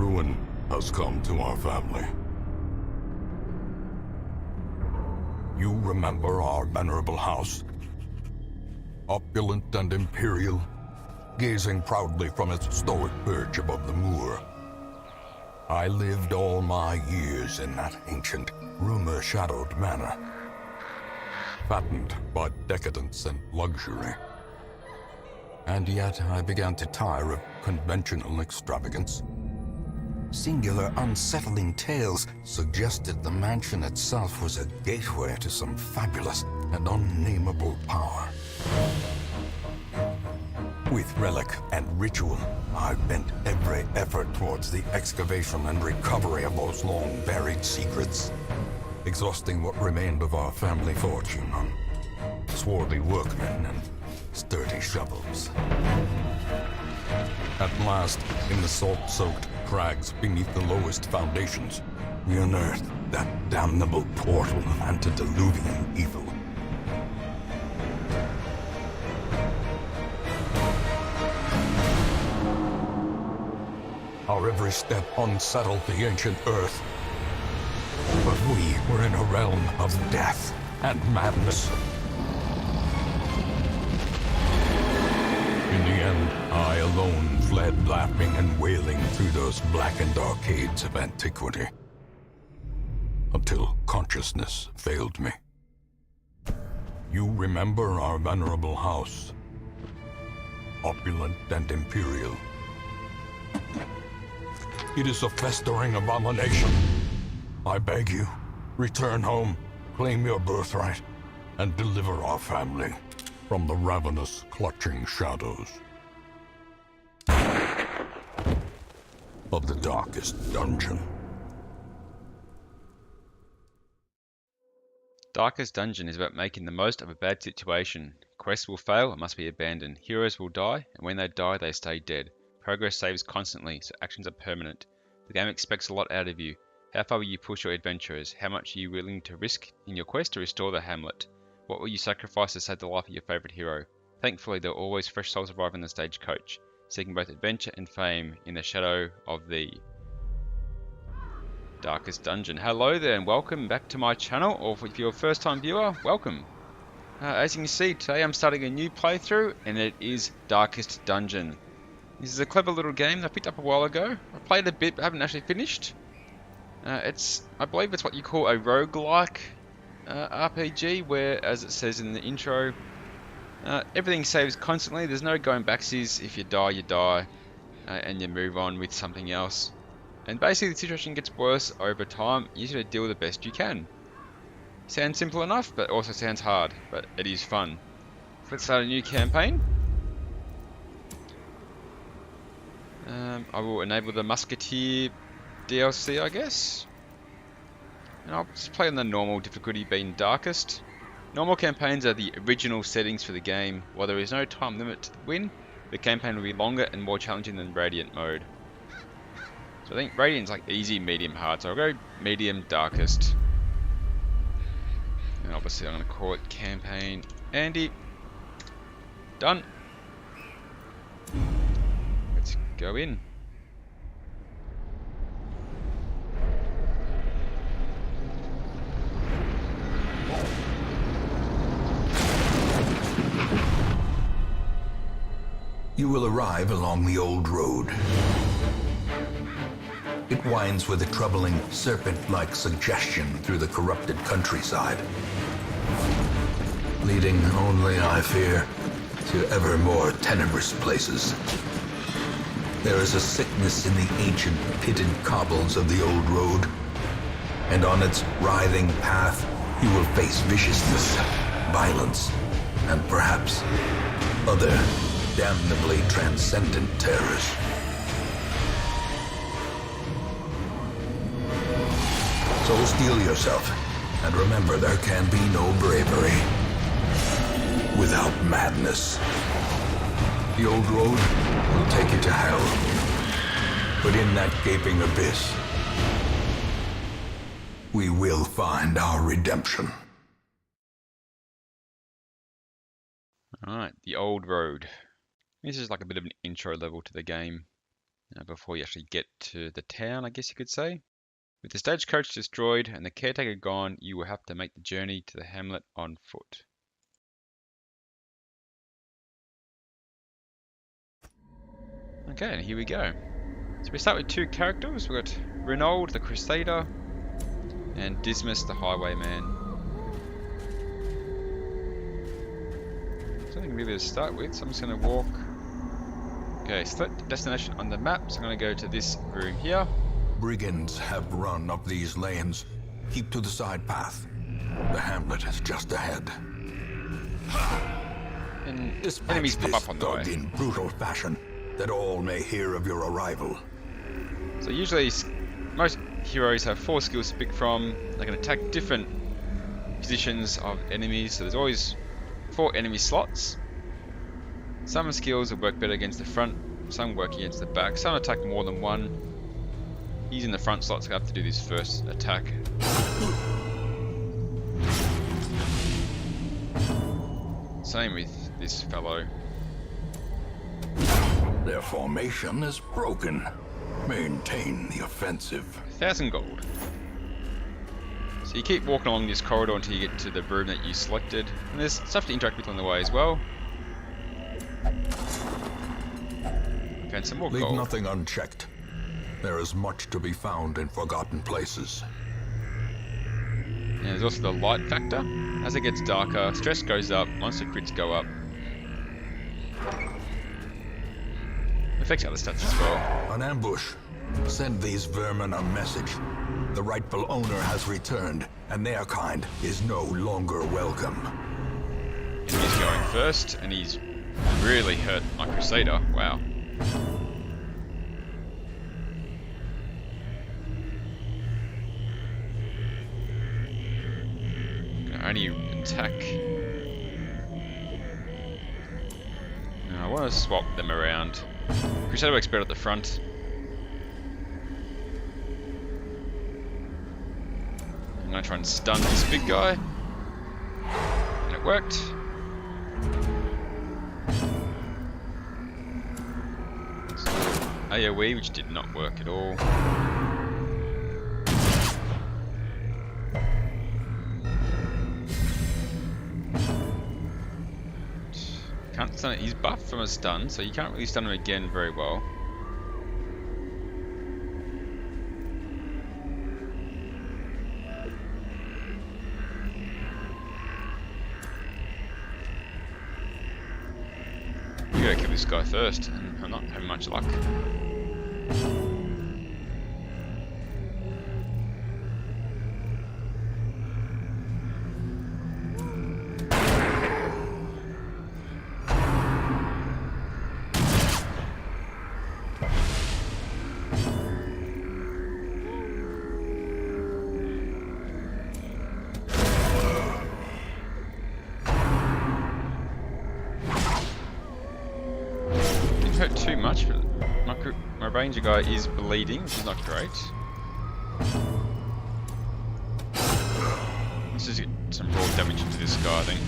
ruin has come to our family. You remember our venerable house? Opulent and imperial, gazing proudly from its stoic perch above the moor. I lived all my years in that ancient, rumor-shadowed manor, fattened by decadence and luxury. And yet I began to tire of conventional extravagance. Singular, unsettling tales suggested the mansion itself was a gateway to some fabulous and unnameable power. With relic and ritual, I bent every effort towards the excavation and recovery of those long-buried secrets, exhausting what remained of our family fortune on swarthy workmen and sturdy shovels. At last, in the salt-soaked crags beneath the lowest foundations, we unearthed that damnable portal of antediluvian evil. Our every step unsettled the ancient earth. But we were in a realm of death and madness. In the end, I alone fled laughing and wailing through those blackened arcades of antiquity, until consciousness failed me. You remember our venerable house, opulent and imperial. It is a festering abomination. I beg you, return home, claim your birthright, and deliver our family from the ravenous, clutching shadows of the darkest dungeon. Darkest Dungeon is about making the most of a bad situation. Quests will fail and must be abandoned. Heroes will die, and when they die, they stay dead. Progress saves constantly, so actions are permanent. The game expects a lot out of you. How far will you push your adventurers? How much are you willing to risk in your quest to restore the Hamlet? What will you sacrifice to save the life of your favourite hero? Thankfully, there are always fresh souls arriving on the stagecoach, seeking both adventure and fame in the shadow of the Darkest Dungeon. Hello there and welcome back to my channel, or if you're a first time viewer, welcome. As you can see, today I'm starting a new playthrough and it is Darkest Dungeon. This is a clever little game that I picked up a while ago. I played a bit but haven't actually finished. I believe it's what you call a roguelike RPG, where, as it says in the intro, everything saves constantly. There's no going backsies. If you die, and you move on with something else. And basically the situation gets worse over time. You just gotta deal the best you can. Sounds simple enough, but also sounds hard, but it is fun. So let's start a new campaign. I will enable the Musketeer DLC, I guess. And I'll just play on the normal difficulty, being darkest. Normal campaigns are the original settings for the game. While there is no time limit to win, the campaign will be longer and more challenging than Radiant mode. So I think Radiant's like easy, medium, hard. So I'll go medium, darkest. And obviously I'm going to call it campaign Andy. Done. Let's go in. You will arrive along the old road. It winds with a troubling, serpent-like suggestion through the corrupted countryside, leading only, I fear, to ever more tenebrous places. There is a sickness in the ancient pitted cobbles of the old road, and on its writhing path you will face viciousness, violence, and perhaps other damnably transcendent terrors. So steel yourself, and remember there can be no bravery without madness. The old road will take you to hell, but in that gaping abyss, we will find our redemption. Alright, the old road. This is like a bit of an intro level to the game. before you actually get to the town, I guess you could say. With the stagecoach destroyed and the caretaker gone, you will have to make the journey to the hamlet on foot. Okay, and here we go. So we start with two characters. We've got Renaud the Crusader and Dismas the Highwayman. Something really to start with, so I'm just going to walk. Okay, select destination on the map, so I'm going to go to this room here. Brigands have run up these lanes. Keep to the side path. The hamlet is just ahead. And Dispatch enemies pop this up on the way. thug in brutal fashion, that all may hear of your arrival. So usually, most heroes have 4 skills to pick from. They can attack different positions of enemies, so there's always 4 enemy slots. Some skills will work better against the front, some work against the back, some attack more than one. Using the front slots, I have to do this first attack. Same with this fellow. Their formation is broken. Maintain the offensive. 1,000 gold. So you keep walking along this corridor until you get to the room that you selected. And there's stuff to interact with on the way as well. And some more Leave gold. nothing unchecked. There is much to be found in forgotten places. And there's also the light factor. As it gets darker, stress goes up, monster crits go up. Affects other stats as well. An ambush. Send these vermin a message. The rightful owner has returned, and their kind is no longer welcome. Enemy's going first, and he's really hurt my Crusader. Wow. Can only attack. I want to swap them around. Crusader works better at the front. I'm going to try and stun this big guy. And it worked. AoE, which did not work at all. Can't stun it. He's buffed from a stun, so you can't really stun him again very well. You gotta kill this guy first, and I'm not having much luck. Hurt too much, but my ranger guy is bleeding, which is not great. Let's just get some raw damage into this guy, I think.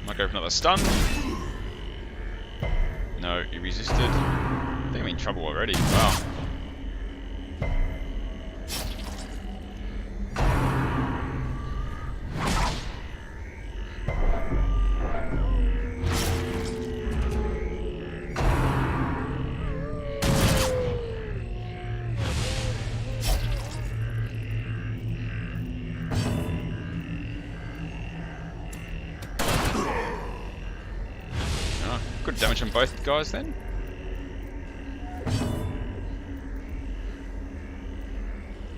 Might go for another stun. No, he resisted. I think I'm in trouble already. Wow. Good damage on both guys then.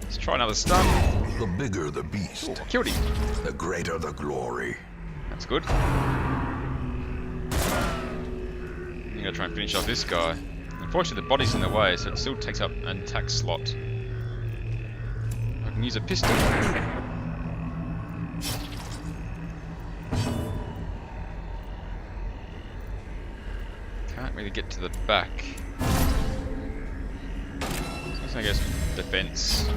Let's try another stun. The bigger the beast, Ooh, killed him. the greater the glory. That's good. I'm gonna try and finish off this guy. Unfortunately, the body's in the way, so it still takes up an attack slot. I can use a pistol. Can't really get to the back. So I guess defense.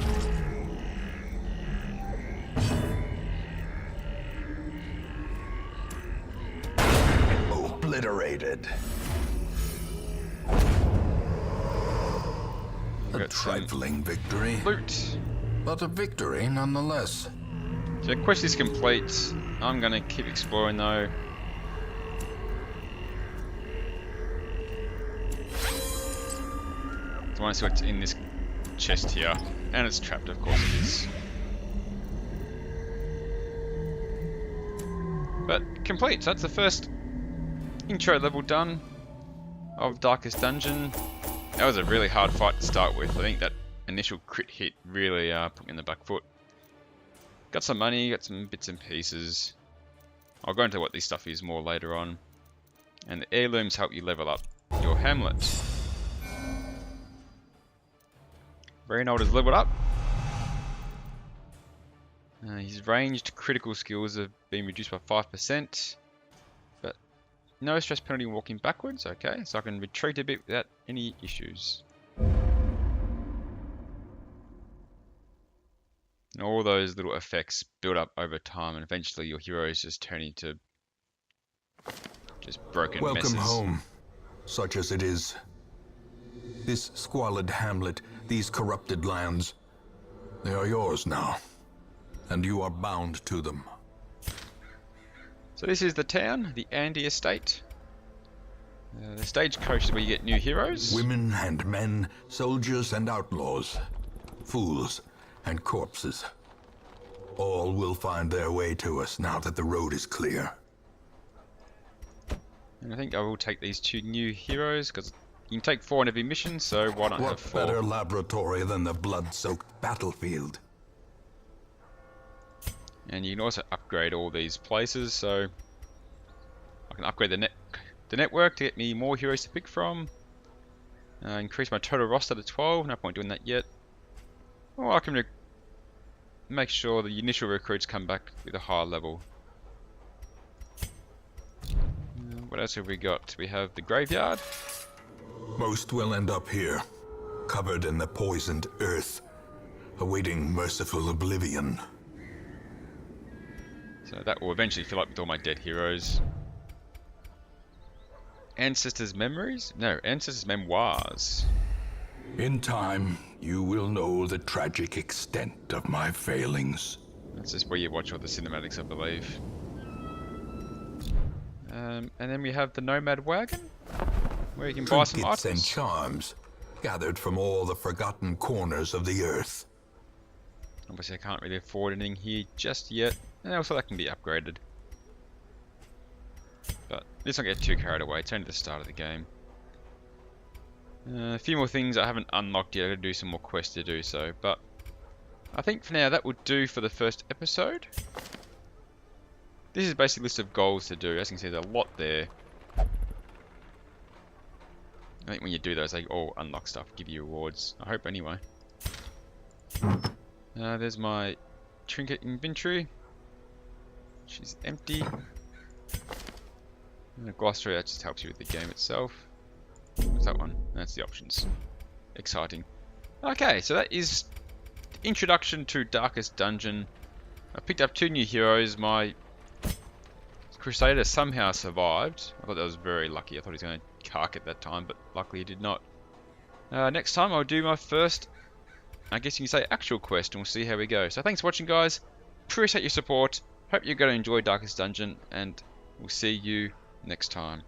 Obliterated. A Got some trifling victory, loot. but a victory nonetheless. So the quest is complete. I'm gonna keep exploring though. So I want to see what's in this chest here. And it's trapped, of course it is. But complete. So that's the first intro level done of Darkest Dungeon. That was a really hard fight to start with. I think that initial crit hit really put me in the back foot. Got some money, got some bits and pieces. I'll go into what this stuff is more later on. And the heirlooms help you level up your Hamlet. Reynold is leveled up. His ranged critical skills have been reduced by 5%. But no stress penalty walking backwards, okay. So I can retreat a bit without any issues. And all those little effects build up over time, and eventually your heroes just turn into just broken messes. Welcome home, such as it is. This squalid hamlet, these corrupted lands, they are yours now, and you are bound to them. So this is the town, the Andy Estate. The stagecoach is where you get new heroes. Women and men, soldiers and outlaws, fools and corpses. All will find their way to us now that the road is clear. And I think I will take these 2 new heroes, because you can take 4 on every mission, so why not have What 4? better laboratory than the blood-soaked battlefield? And you can also upgrade all these places, so I can upgrade the network to get me more heroes to pick from. Increase my total roster to 12, no point doing that yet. Or I can make sure the initial recruits come back with a higher level. What else have we got? We have the graveyard. Most will end up here, covered in the poisoned earth, awaiting merciful oblivion. So that will eventually fill up with all my dead heroes. Ancestors' memories? No, Ancestors' memoirs. In time, you will know the tragic extent of my failings. That's just where you watch all the cinematics, I believe. And then we have the Nomad Wagon, where you can buy some Trinkets and items. charms, gathered from all the forgotten corners of the earth. Obviously I can't really afford anything here just yet, and also that can be upgraded. But let's not get too carried away, it's only the start of the game. A few more things I haven't unlocked yet, I've got to do some more quests to do so, but I think for now that will do for the first episode. This is basically a list of goals to do. As you can see, there's a lot there. I think when you do those, they all unlock stuff, give you rewards. I hope anyway. There's my trinket inventory, which is empty. And a glossary that just helps you with the game itself. What's that one? That's the options. Exciting. Okay, so that is the introduction to Darkest Dungeon. I picked up 2 new heroes. My Crusader somehow survived. I thought that was very lucky. I thought he was going to cark at that time, but luckily he did not. Next time I'll do my first, I guess you can say, actual quest, and we'll see how we go. So thanks for watching, guys. Appreciate your support. Hope you're going to enjoy Darkest Dungeon, and we'll see you next time.